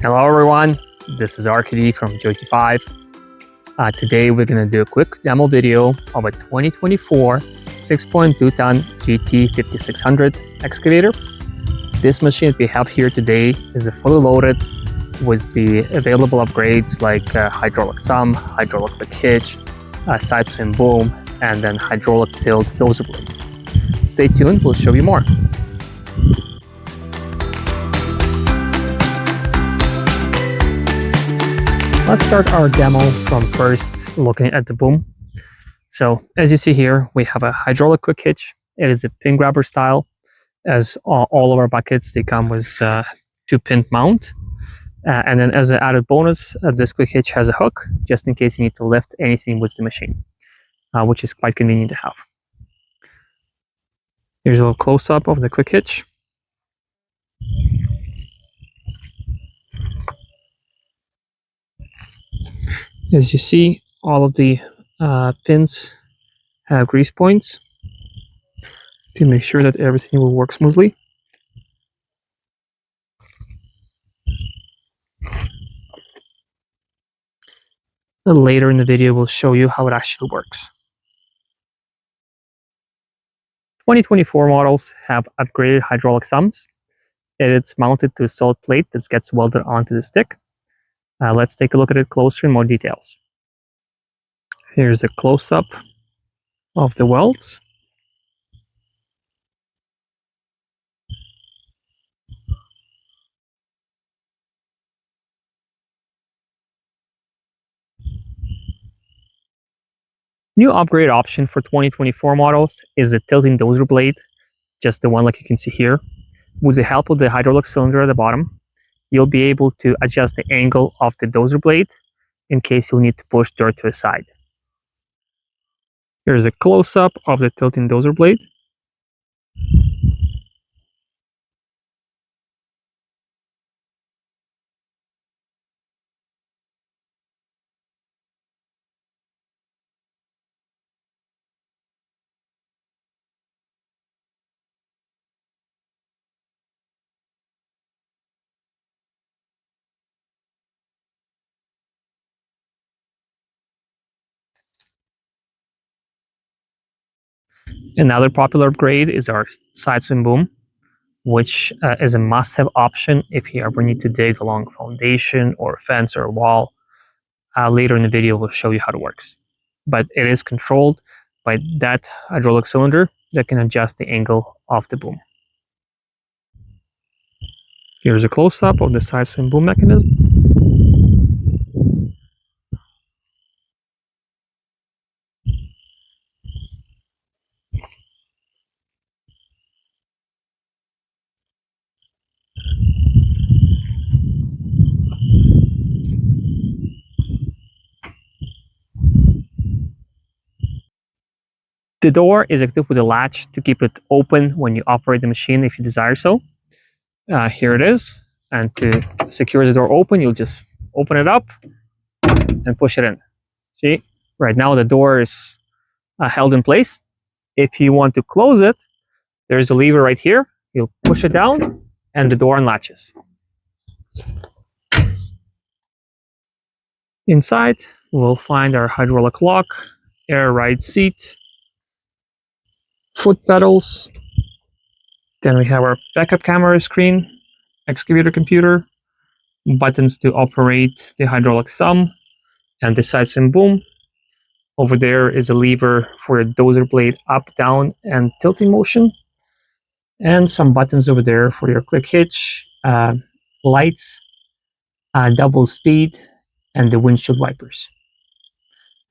Hello everyone, this is RKD from JoyT5. Today we're going to do a quick demo video of a 2024 6.2 ton JT5600 excavator. This machine that we have here today is a fully loaded with the available upgrades like hydraulic thumb, hydraulic quick hitch, side swing boom, and then hydraulic tilt dozer blade. Stay tuned, we'll show you more. Let's start our demo from first looking at the boom. So as you see here, we have a hydraulic quick hitch. It is a pin grabber style. As all of our buckets, they come with 2-pin mount. And then as an added bonus, this quick hitch has a hook, just in case you need to lift anything with the machine, which is quite convenient to have. Here's a little close-up of the quick hitch. As you see, all of the pins have grease points to make sure that everything will work smoothly. Later in the video, we'll show you how it actually works. 2024 models have upgraded hydraulic thumbs. It's mounted to a solid plate that gets welded onto the stick. Let's take a look at it closer in more details. Here's a close-up of the welds. New upgrade option for 2024 models is the tilting dozer blade, just the one like you can see here. With the help of the hydraulic cylinder at the bottom, you'll be able to adjust the angle of the dozer blade in case you'll need to push dirt to the side. Here's a close-up of the tilting dozer blade. Another popular upgrade is our side swing boom, which is a must-have option if you ever need to dig along a foundation or a fence or a wall. Later in the video, we'll show you how it works. But it is controlled by that hydraulic cylinder that can adjust the angle of the boom. Here's a close-up of the side swing boom mechanism. The door is equipped with a latch to keep it open when you operate the machine if you desire so. Here it is. And to secure the door open, you'll just open it up and push it in. See, right now the door is held in place. If you want to close it, there's a lever right here. You'll push it down and the door unlatches. Inside, we'll find our hydraulic lock, air ride seat, foot pedals. Then we have our backup camera screen, excavator computer, buttons to operate the hydraulic thumb and the side swing boom. Over there is a lever for a dozer blade up, down, and tilting motion. And some buttons over there for your quick hitch, lights, double speed, and the windshield wipers.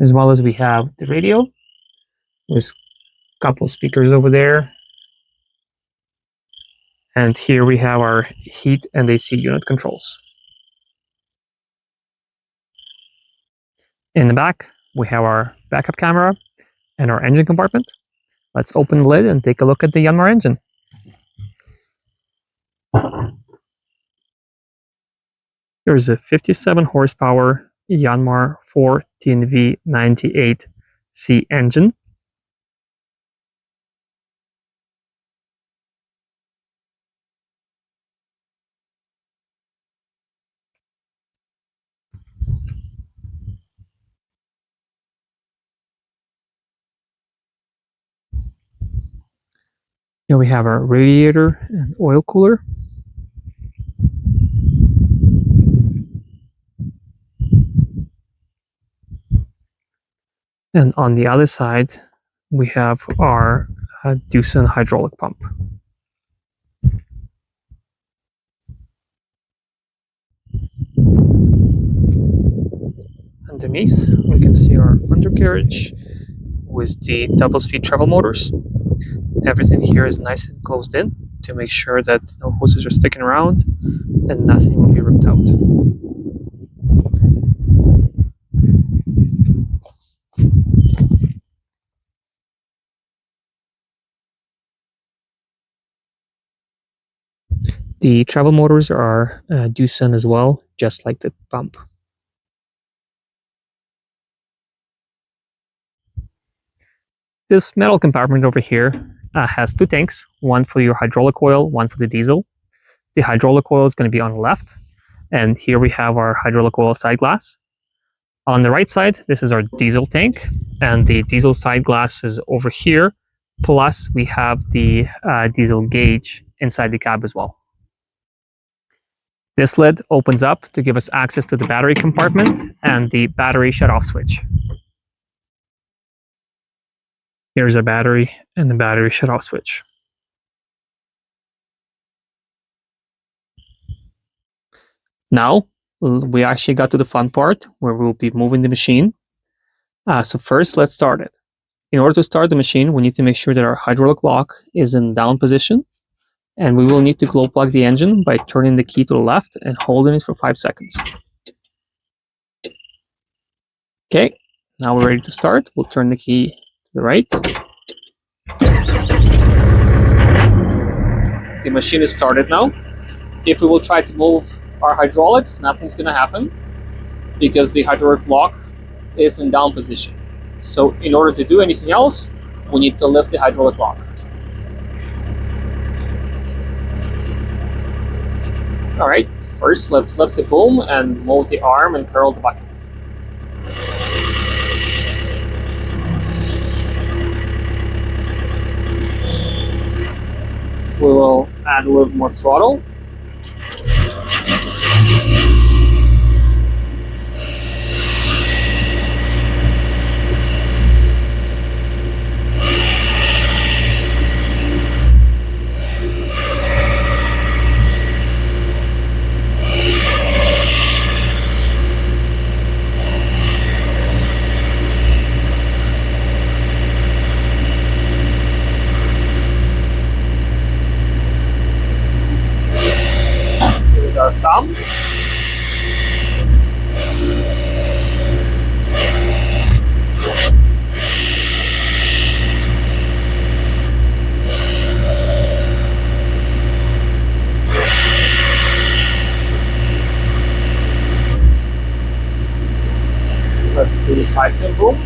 As well as we have the radio with a couple speakers over there. And here we have our heat and AC unit controls. In the back, we have our backup camera and our engine compartment. Let's open the lid and take a look at the Yanmar engine. Here's a 57 horsepower Yanmar 14V98C engine. Here we have our radiator and oil cooler. And on the other side, we have our Doosan hydraulic pump. Underneath, we can see our undercarriage with the double-speed travel motors. Everything here is nice and closed in to make sure that no hoses are sticking around and nothing will be ripped out. The travel motors are Doosan as well, just like the pump. This metal compartment over here has two tanks, one for your hydraulic oil, one for the diesel. The hydraulic oil is going to be on the left, and here we have our hydraulic oil side glass. On the right side, this is our diesel tank, and the diesel side glass is over here. Plus, we have the diesel gauge inside the cab as well. This lid opens up to give us access to the battery compartment and the battery shut-off switch. Here's a battery and the battery shut-off switch. Now, we actually got to the fun part where we'll be moving the machine. So first, let's start it. In order to start the machine, we need to make sure that our hydraulic lock is in down position. And we will need to glow plug the engine by turning the key to the left and holding it for 5 seconds. Okay, now we're ready to start. We'll turn the key to the right. The machine is started now. If we will try to move our hydraulics, nothing's going to happen because the hydraulic lock is in down position. So in order to do anything else, we need to lift the hydraulic lock. All right, first let's lift the boom and move the arm and curl the bucket. We will add a little more throttle. Our thumb. Let's do the side spin boom.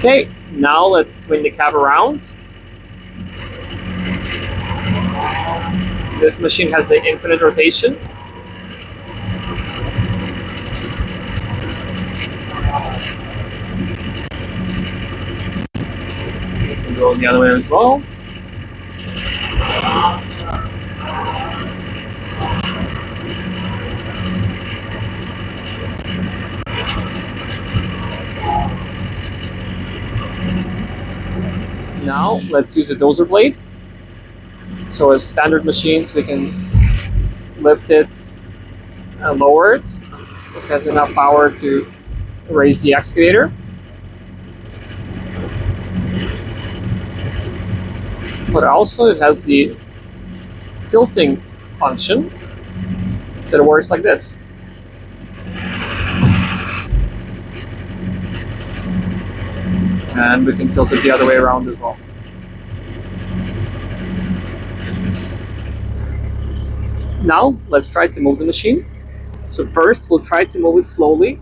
Okay, now let's swing the cab around. This machine has an infinite rotation. We'll go the other way as well. Now let's use a dozer blade. So as standard machines, we can lift it and lower it. It has enough power to raise the excavator. But also it has the tilting function that works like this. And we can tilt it the other way around as well. Now let's try to move the machine. So first we'll try to move it slowly.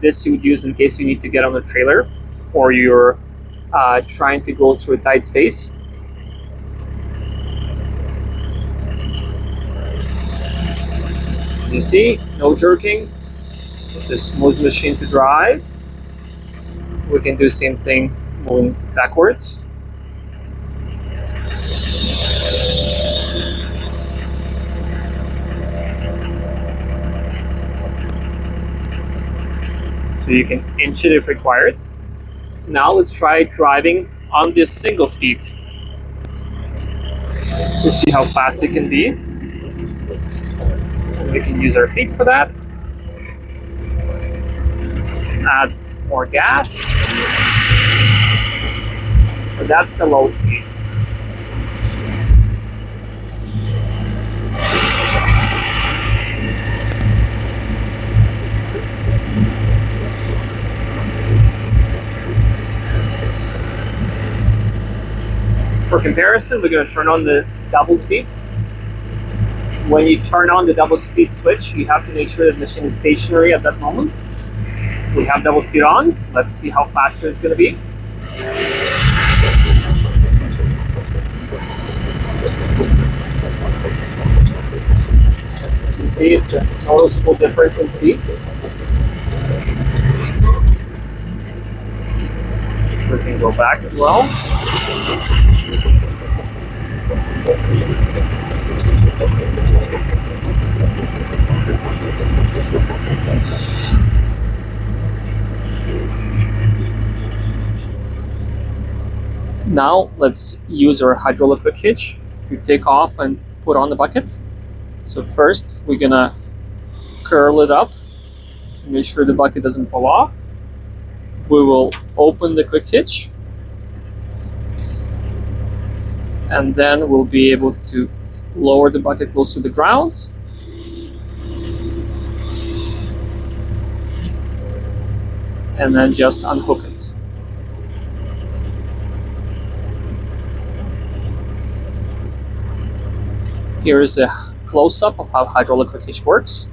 This you would use in case you need to get on a trailer or you're trying to go through a tight space. As you see, no jerking. It's a smooth machine to drive. We can do the same thing moving backwards. So you can inch it if required. Now let's try driving on this single speed to see how fast it can be. We can use our feet for that. Add more gas. So that's the low speed. For comparison, we're going to turn on the double speed. When you turn on the double speed switch, you have to make sure that the machine is stationary at that moment. We have double speed on. Let's see how faster it's going to be. As you see, it's a noticeable difference in speed. We can go back as well. Now let's use our hydraulic hook hitch to take off and put on the bucket. So first we're gonna curl it up to make sure the bucket doesn't fall off. We will open the quick hitch and then we'll be able to lower the bucket close to the ground. And then just unhook it. Here is a close-up of how hydraulic hook hitch works.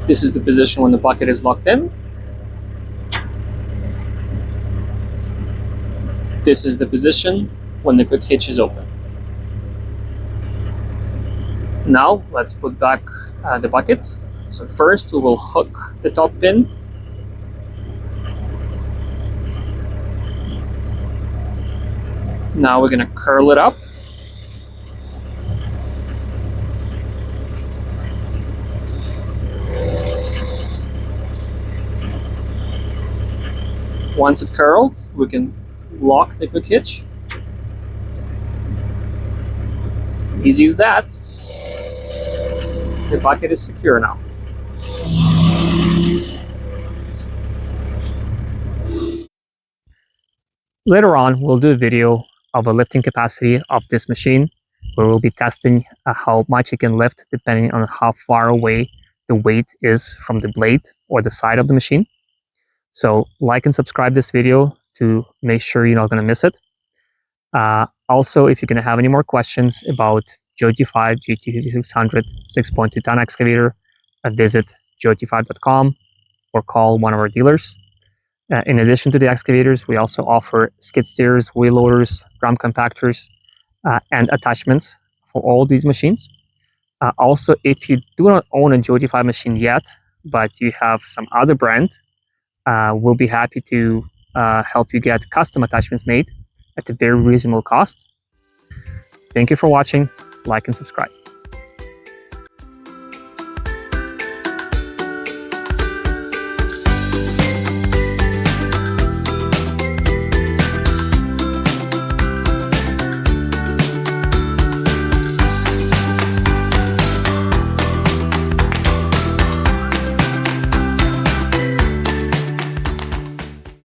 This is the position when the bucket is locked in. This is the position when the quick hitch is open. Now let's put back the bucket. So first we will hook the top pin. Now we're going to curl it up. Once it's curled, we can lock the quick hitch. Easy as that. The bucket is secure now. Later on, we'll do a video of a lifting capacity of this machine, where we'll be testing how much it can lift depending on how far away the weight is from the blade or the side of the machine. So like and subscribe this video to make sure you're not going to miss it. Also, if you're going to have any more questions about JoyT5 JT5600 6.2 ton excavator, visit JoyT5.com or call one of our dealers. In addition to the excavators, we also offer skid steers, wheel loaders, drum compactors, and attachments for all these machines. Also, if you do not own a JoyT5 machine yet, but you have some other brand, we'll be happy to help you get custom attachments made at a very reasonable cost. Thank you for watching. Like and subscribe.